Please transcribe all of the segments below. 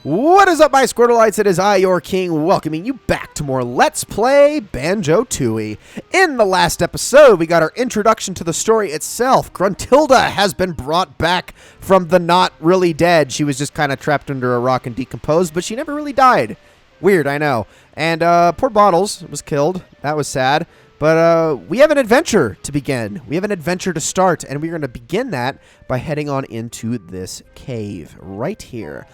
What is up, my Squirtleites? It is I, your king, welcoming you back to more Let's Play Banjo-Tooie. In the last episode, we got our introduction to the story itself. Gruntilda has been brought back from the not really dead. She was just kind of trapped under a rock and decomposed, but she never really died. Weird, I know. And poor Bottles was killed. That was sad. But we have an adventure to begin. We have an adventure to start, and we're going to begin that by heading on into this cave right here.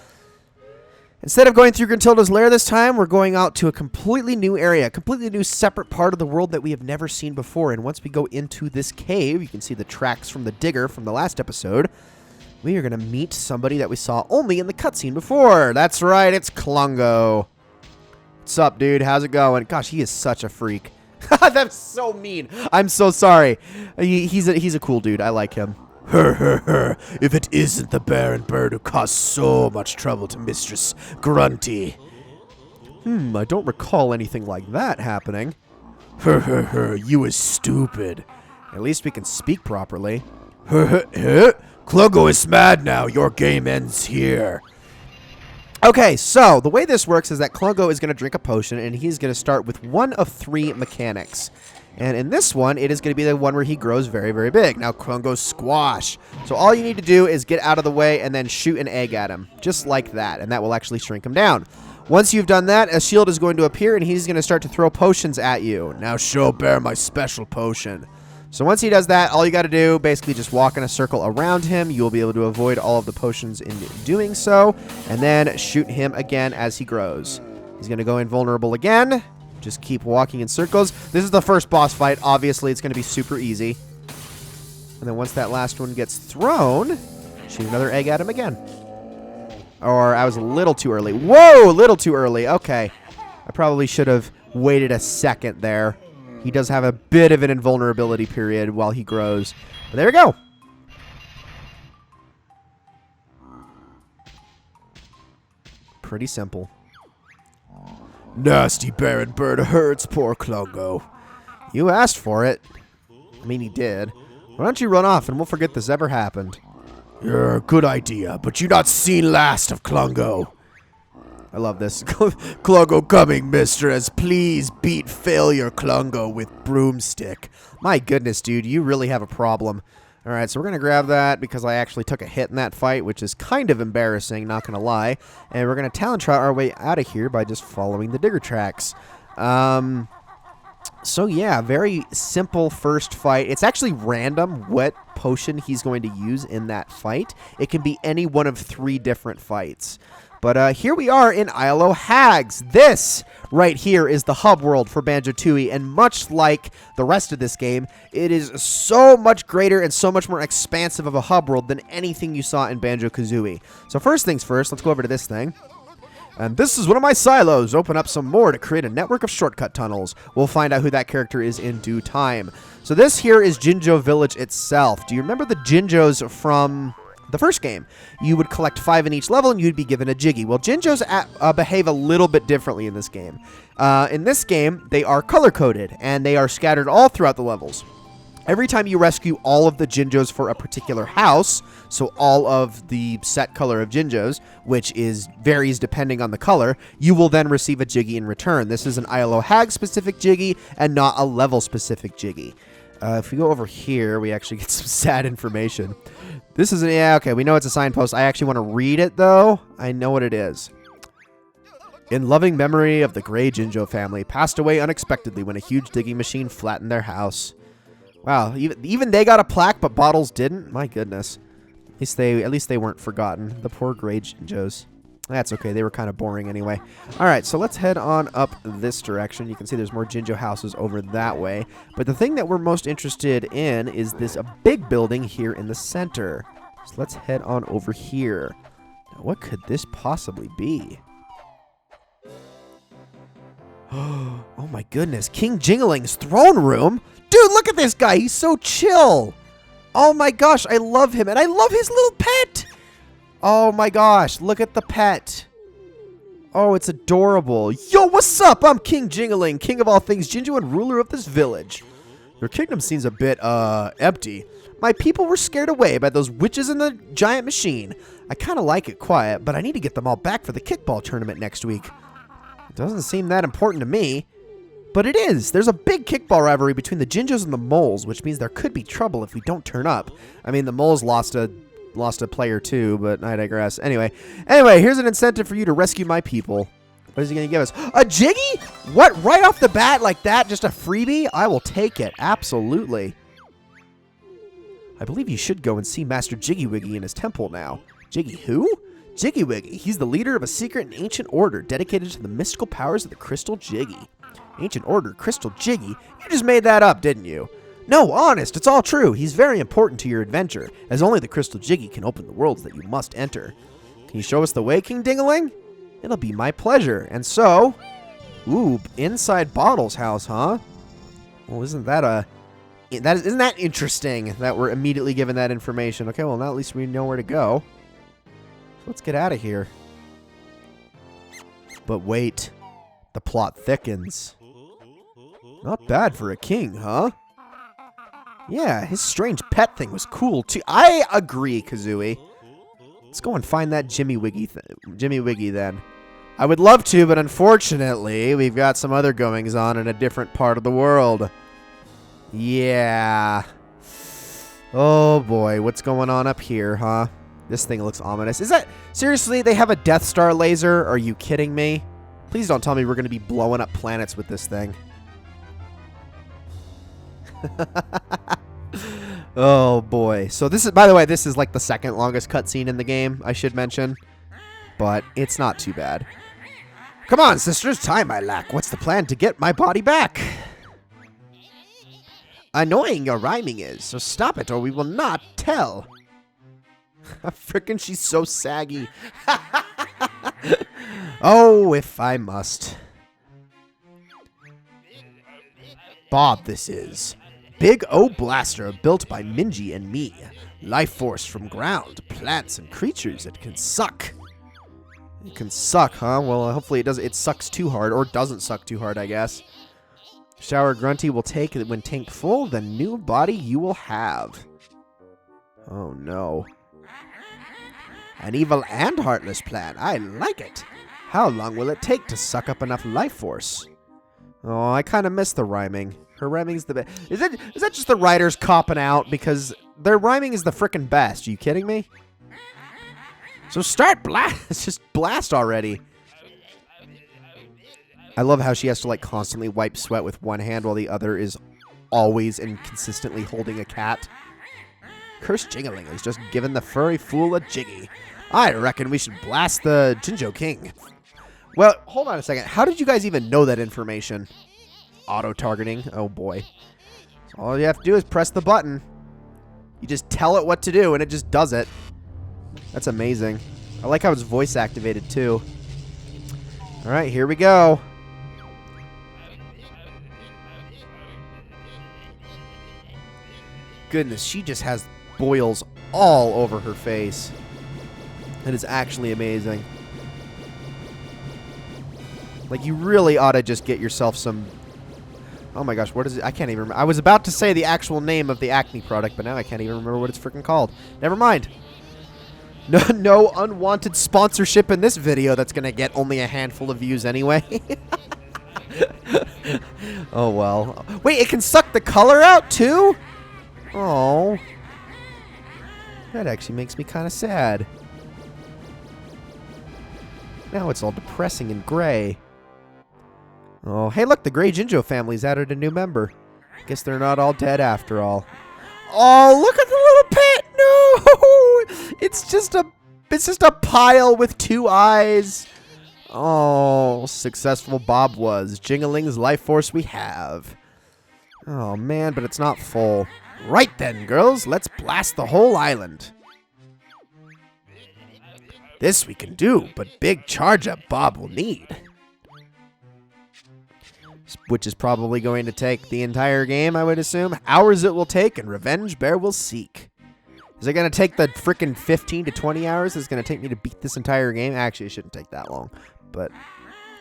Instead of going through Gruntilda's lair this time, we're going out to a completely new area, a completely new separate part of the world that we have never seen before. And once we go into this cave, you can see the tracks from the digger from the last episode. We are going to meet somebody that we saw only in the cutscene before. That's right, it's Klungo. What's up, dude? How's it going? Gosh, he is such a freak. That's so mean. I'm so sorry. He's a cool dude. I like him. If it isn't the Baron Bird who caused so much trouble to Mistress Grunty. I don't recall anything like that happening. You was stupid. At least we can speak properly. Klungo is mad now. Your game ends here. Okay, so the way this works is that Klungo is going to drink a potion, and he's going to start with one of 3 mechanics. And in this one, it is going to be the one where he grows very, very big. Now, Klungo's squash. So all you need to do is get out of the way and then shoot an egg at him. Just like that. And that will actually shrink him down. Once you've done that, a shield is going to appear and he's going to start to throw potions at you. Now show Bear my special potion. So once he does that, all you got to do, basically just walk in a circle around him. You'll be able to avoid all of the potions in doing so. And then shoot him again as he grows. He's going to go invulnerable again. Just keep walking in circles. This is the first boss fight. Obviously, it's going to be super easy. And then once that last one gets thrown, shoot another egg at him again. Or I was a little too early. Whoa, a little too early. Okay. I probably should have waited a second there. He does have a bit of an invulnerability period while he grows. But there we go. Pretty simple. Nasty Baron Bird hurts poor Klungo. You asked for it. I mean, he did. Why don't you run off and we'll forget this ever happened? Good idea, but you not seen last of Klungo. I love this. Klungo coming, mistress. Please beat failure Klungo with broomstick. My goodness, dude, you really have a problem. Alright, so we're going to grab that because I actually took a hit in that fight, which is kind of embarrassing, not going to lie. And we're going to talent trot our way out of here by just following the digger tracks. So yeah, very simple first fight. It's actually random what potion he's going to use in that fight. It can be any one of 3 different fights. But here we are in Isle o' Hags. This right here is the hub world for Banjo-Tooie, and much like the rest of this game, it is so much greater and so much more expansive of a hub world than anything you saw in Banjo-Kazooie. So first things first, let's go over to this thing. And this is one of my silos. Open up some more to create a network of shortcut tunnels. We'll find out who that character is in due time. So this here is Jinjo Village itself. Do you remember the Jinjos from the first game? You would collect 5 in each level and you'd be given a Jiggy. Well, Jinjos behave a little bit differently in this game. In this game, they are color-coded and they are scattered all throughout the levels. Every time you rescue all of the Jinjos for a particular house, so all of the set color of Jinjos, which varies depending on the color, you will then receive a Jiggy in return. This is an Isle o' Hags specific Jiggy and not a level specific Jiggy. If we go over here, we actually get some sad information. This is okay, we know it's a signpost. I actually want to read it, though. I know what it is. In loving memory of the Grey Jinjo family, passed away unexpectedly when a huge digging machine flattened their house. Wow, even they got a plaque, but Bottles didn't? My goodness. At least they weren't forgotten. The poor Grey Jinjos. That's okay, they were kind of boring anyway. Alright, so let's head on up this direction. You can see there's more Jinjo houses over that way. But the thing that we're most interested in is this big building here in the center. So let's head on over here. Now, what could this possibly be? Oh my goodness, King Jingling's throne room? Dude, look at this guy, he's so chill. Oh my gosh, I love him, and I love his little pet. Oh my gosh, look at the pet. Oh, it's adorable. Yo, what's up? I'm King Jingling, king of all things Jinjo and ruler of this village. Your kingdom seems a bit, empty. My people were scared away by those witches in the giant machine. I kind of like it quiet, but I need to get them all back for the kickball tournament next week. It doesn't seem that important to me. But it is. There's a big kickball rivalry between the Jinjos and the Moles, which means there could be trouble if we don't turn up. I mean, the Moles lost a player too, but I digress. Anyway, here's an incentive for you to rescue my people. What is he going to give us? A Jiggy? What? Right off the bat like that? Just a freebie? I will take it. Absolutely. I believe you should go and see Master Jiggywiggy in his temple now. Jiggy who? Jiggywiggy. He's the leader of a secret and ancient order dedicated to the mystical powers of the Crystal Jiggy. Ancient order, Crystal Jiggy? You just made that up, didn't you? No, honest, it's all true. He's very important to your adventure, as only the Crystal Jiggy can open the worlds that you must enter. Can you show us the way, King Dingaling? It'll be my pleasure. And so, ooh, inside Bottle's house, huh? Well, isn't that interesting that we're immediately given that information? Okay, well, now at least we know where to go. So let's get out of here. But wait, the plot thickens. Not bad for a king, huh? Yeah, his strange pet thing was cool, too. I agree, Kazooie. Let's go and find that Jiggywiggy then. I would love to, but unfortunately, we've got some other goings on in a different part of the world. Yeah. Oh boy, what's going on up here, huh? This thing looks ominous. Is that... Seriously, they have a Death Star laser? Are you kidding me? Please don't tell me we're going to be blowing up planets with this thing. Oh boy. So this is, by the way, this is like the second longest cutscene in the game, I should mention. But it's not too bad. Come on, sisters, time I lack. What's the plan to get my body back? Annoying your rhyming is, so stop it or we will not tell. Frickin' she's so saggy. Oh, if I must. Bob, this is. Big O Blaster built by Minji and me. Life force from ground, plants, and creatures. It can suck. It can suck, huh? Well, hopefully it doesn't. It sucks too hard, or doesn't suck too hard, I guess. Shower Grunty will take it when tank full. The new body you will have. Oh no. An evil and heartless plan. I like it. How long will it take to suck up enough life force? Oh, I kind of miss the rhyming. Her rhyming's the best. Is that just the writers copping out? Because their rhyming is the frickin' best. Are you kidding me? So start blast. Just blast already. I love how she has to like constantly wipe sweat with one hand while the other is always and consistently holding a cat. Cursed Jingling has just given the furry fool a jiggy. I reckon we should blast the Jinjo King. Well, hold on a second. How did you guys even know that information? Auto-targeting. Oh, boy. So all you have to do is press the button. You just tell it what to do, and it just does it. That's amazing. I like how it's voice-activated, too. All right, here we go. Goodness, she just has boils all over her face. It is actually amazing. Like, you really ought to just get yourself some... Oh my gosh, what is it? I can't even remember. I was about to say the actual name of the acne product, but now I can't even remember what it's freaking called. Never mind. No unwanted sponsorship in this video that's going to get only a handful of views anyway. Oh, well. Wait, it can suck the color out, too? Oh. That actually makes me kind of sad. Now it's all depressing and gray. Oh, hey, look, the Gray Jinjo family's added a new member. Guess they're not all dead after all. Oh, look at the little pet! No! It's just a pile with 2 eyes. Oh, successful Bob was. Jingling's life force we have. Oh, man, but it's not full. Right then, girls, let's blast the whole island. This we can do, but big charge up Bob will need. Which is probably going to take the entire game, I would assume. Hours it will take, and revenge Bear will seek. Is it going to take the frickin' 15 to 20 hours it's going to take me to beat this entire game? Actually, it shouldn't take that long, but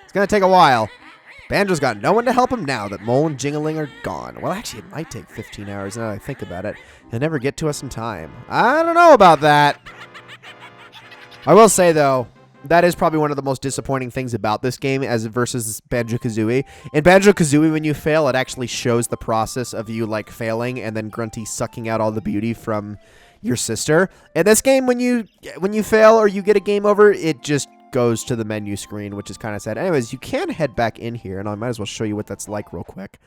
it's going to take a while. Banjo's got no one to help him now that Mole and Jingling are gone. Well, actually, it might take 15 hours now that I think about it. He'll never get to us in time. I don't know about that. I will say, though, that is probably one of the most disappointing things about this game as versus Banjo-Kazooie. In Banjo-Kazooie, when you fail, it actually shows the process of you, like, failing and then Grunty sucking out all the beauty from your sister. In this game, when you fail or you get a game over, it just goes to the menu screen, which is kind of sad. Anyways, you can head back in here, and I might as well show you what that's like real quick.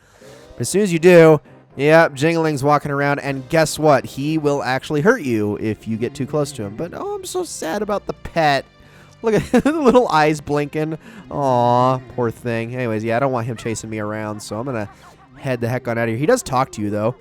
But as soon as you do, yep, Jingling's walking around, and guess what? He will actually hurt you if you get too close to him. But, oh, I'm so sad about the pet. Look at the little eyes blinking. Aw, poor thing. Anyways, yeah, I don't want him chasing me around, so I'm going to head the heck on out of here. He does talk to you, though.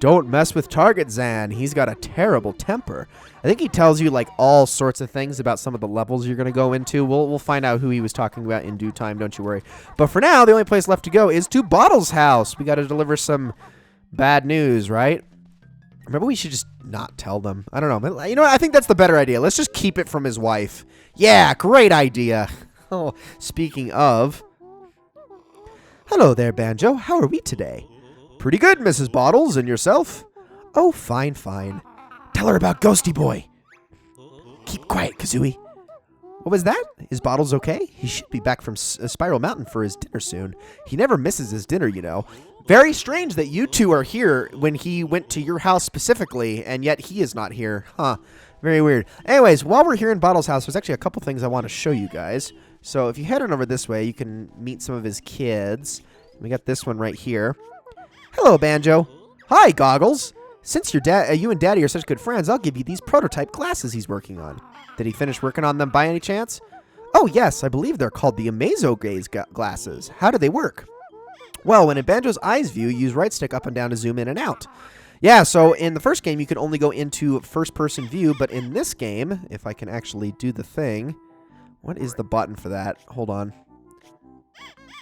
Don't mess with Target Zan. He's got a terrible temper. I think he tells you, like, all sorts of things about some of the levels you're going to go into. We'll find out who he was talking about in due time, don't you worry. But for now, the only place left to go is to Bottle's house. We got to deliver some bad news, right? Maybe we should just not tell them. I don't know. You know what? I think that's the better idea. Let's just keep it from his wife. Yeah, great idea. Oh, speaking of... Hello there, Banjo. How are we today? Pretty good, Mrs. Bottles. And yourself? Oh, fine, fine. Tell her about Ghosty Boy. Keep quiet, Kazooie. What was that? Is Bottles okay? He should be back from Spiral Mountain for his dinner soon. He never misses his dinner, you know. Very strange that you two are here when he went to your house specifically, and yet he is not here. Huh. Very weird. Anyways, while we're here in Bottle's house, there's actually a couple things I want to show you guys. So if you head on over this way, you can meet some of his kids. We got this one right here. Hello, Banjo. Hi, Goggles. Since you and Daddy are such good friends, I'll give you these prototype glasses he's working on. Did he finish working on them by any chance? Oh, yes, I believe they're called the Amazo-Gaze glasses. How do they work? Well, when in Banjo's Eyes view, use right stick up and down to zoom in and out. Yeah, so in the first game, you could only go into first-person view, but in this game, if I can actually do the thing... What is the button for that? Hold on.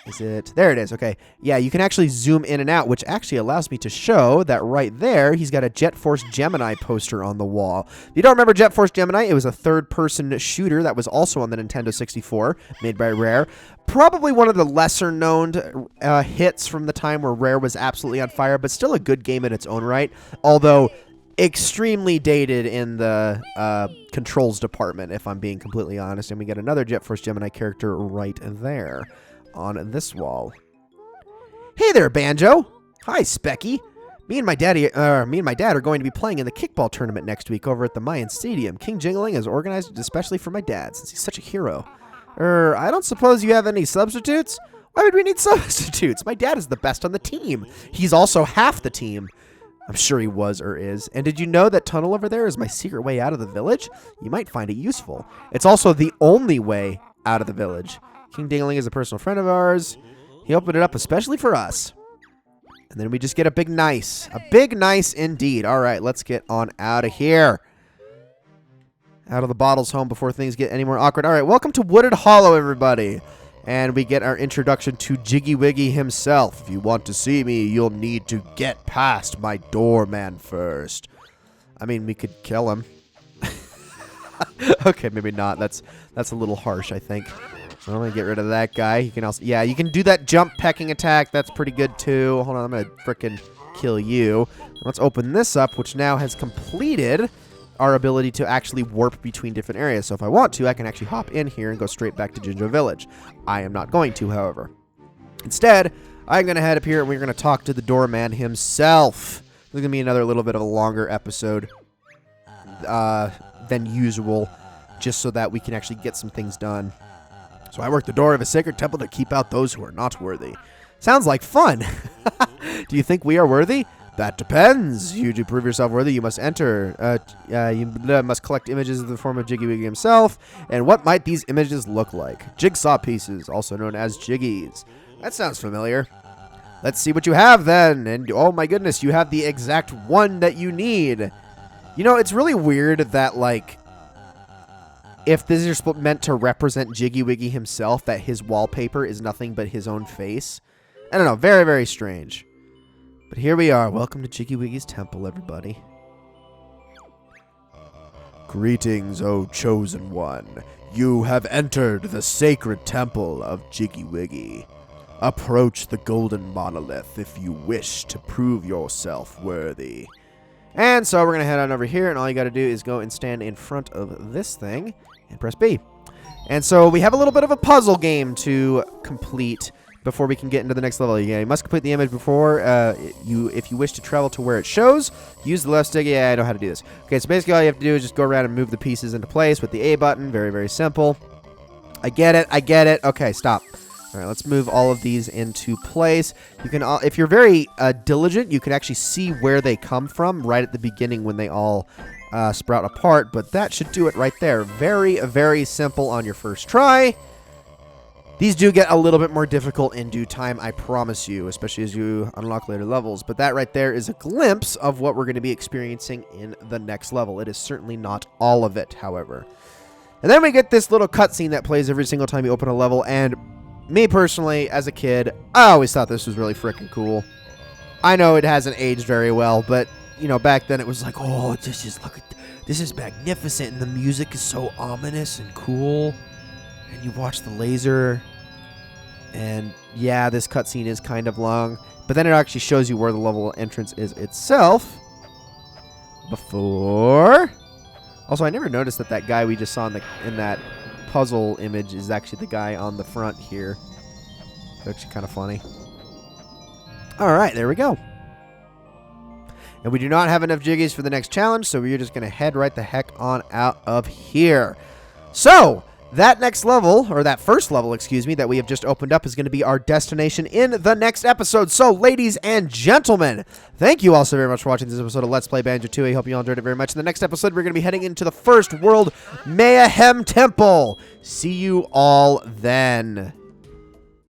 Is it? There it is. Okay. Yeah, you can actually zoom in and out, which actually allows me to show that right there, he's got a Jet Force Gemini poster on the wall. If you don't remember Jet Force Gemini, it was a third-person shooter that was also on the Nintendo 64, made by Rare. Probably one of the lesser-known hits from the time where Rare was absolutely on fire, but still a good game in its own right, although extremely dated in the controls department, if I'm being completely honest. And we get another Jet Force Gemini character right there on this wall. Hey there, Banjo. Hi, Specky. Me and my dad are going to be playing in the kickball tournament next week over at the Mayan Stadium. King Jingling has organized it especially for my dad, since he's such a hero. I don't suppose you have any substitutes? Why would we need substitutes? My dad is the best on the team. He's also half the team. I'm sure he was or is. And did you know that tunnel over there is my secret way out of the village? You might find it useful. It's also the only way out of the village. King Dingling is a personal friend of ours. He opened it up especially for us. And then we just get a big nice. A big nice indeed. All right, let's get on out of here. Out of the Bottles home before things get any more awkward. All right, welcome to Wooded Hollow, everybody. And we get our introduction to Jiggywiggy himself. If you want to see me, you'll need to get past my doorman first. I mean, we could kill him. Okay, maybe not. That's a little harsh, I think. So I'm going to get rid of that guy. You can also, yeah, you can do that jump pecking attack. That's pretty good, too. Hold on, I'm going to frickin' kill you. Let's open this up, which now has completed our ability to actually warp between different areas. So if I want to, I can actually hop in here and go straight back to Jinjo Village. I am not going to, however. Instead, I'm going to head up here and we're going to talk to the doorman himself. This is going to be another little bit of a longer episode than usual, just so that we can actually get some things done. So I work the door of a sacred temple to keep out those who are not worthy. Sounds like fun. Do you think we are worthy? That depends. You to prove yourself worthy, you must enter. You must collect images in the form of Jiggywiggy himself. And what might these images look like? Jigsaw pieces, also known as jiggies. That sounds familiar. Let's see what you have then. And oh my goodness, you have the exact one that you need. You know, it's really weird that, like, if this is meant to represent Jiggywiggy himself, that his wallpaper is nothing but his own face. I don't know, very, very strange. But here we are. Welcome to Jiggywiggy's temple, everybody. Greetings, O chosen one. You have entered the sacred temple of Jiggywiggy. Approach the golden monolith if you wish to prove yourself worthy. And so we're going to head on over here, and all you got to do is go and stand in front of this thing. and press B. And so we have a little bit of a puzzle game to complete before we can get into the next level. You must complete the image before if you wish to travel to where it shows. Use the left stick. Yeah, I know how to do this. Okay, so basically all you have to do is just go around and move the pieces into place with the A button. Very, very simple. I get it. I get it. Okay, stop. All right, let's move all of these into place. You can, if you're very diligent, you can actually see where they come from right at the beginning when they all sprout apart. But that should do it right there. Very, very simple on your first try. These do get a little bit more difficult in due time, I promise you, especially as you unlock later levels. But that right there is a glimpse of what we're going to be experiencing in the next level. It is certainly not all of it, however. And then we get this little cutscene that plays every single time you open a level, and me personally, as a kid, I always thought this was really freaking cool. I know it hasn't aged very well, but, you know, back then it was like, oh, this is magnificent, and the music is so ominous and cool. And you watch the laser, and yeah, this cutscene is kind of long, but then it actually shows you where the level entrance is itself. Before, also, I never noticed that guy we just saw in that puzzle image is actually the guy on the front here. It's actually kind of funny. All right, there we go. And we do not have enough Jiggies for the next challenge, so we're just going to head right the heck on out of here. So that next level, or that first level, excuse me, that we have just opened up is going to be our destination in the next episode. So, ladies and gentlemen, thank you all so very much for watching this episode of Let's Play Banjo-Tooie. Hope you all enjoyed it very much. In the next episode, we're going to be heading into the First World Mayhem Temple. See you all then.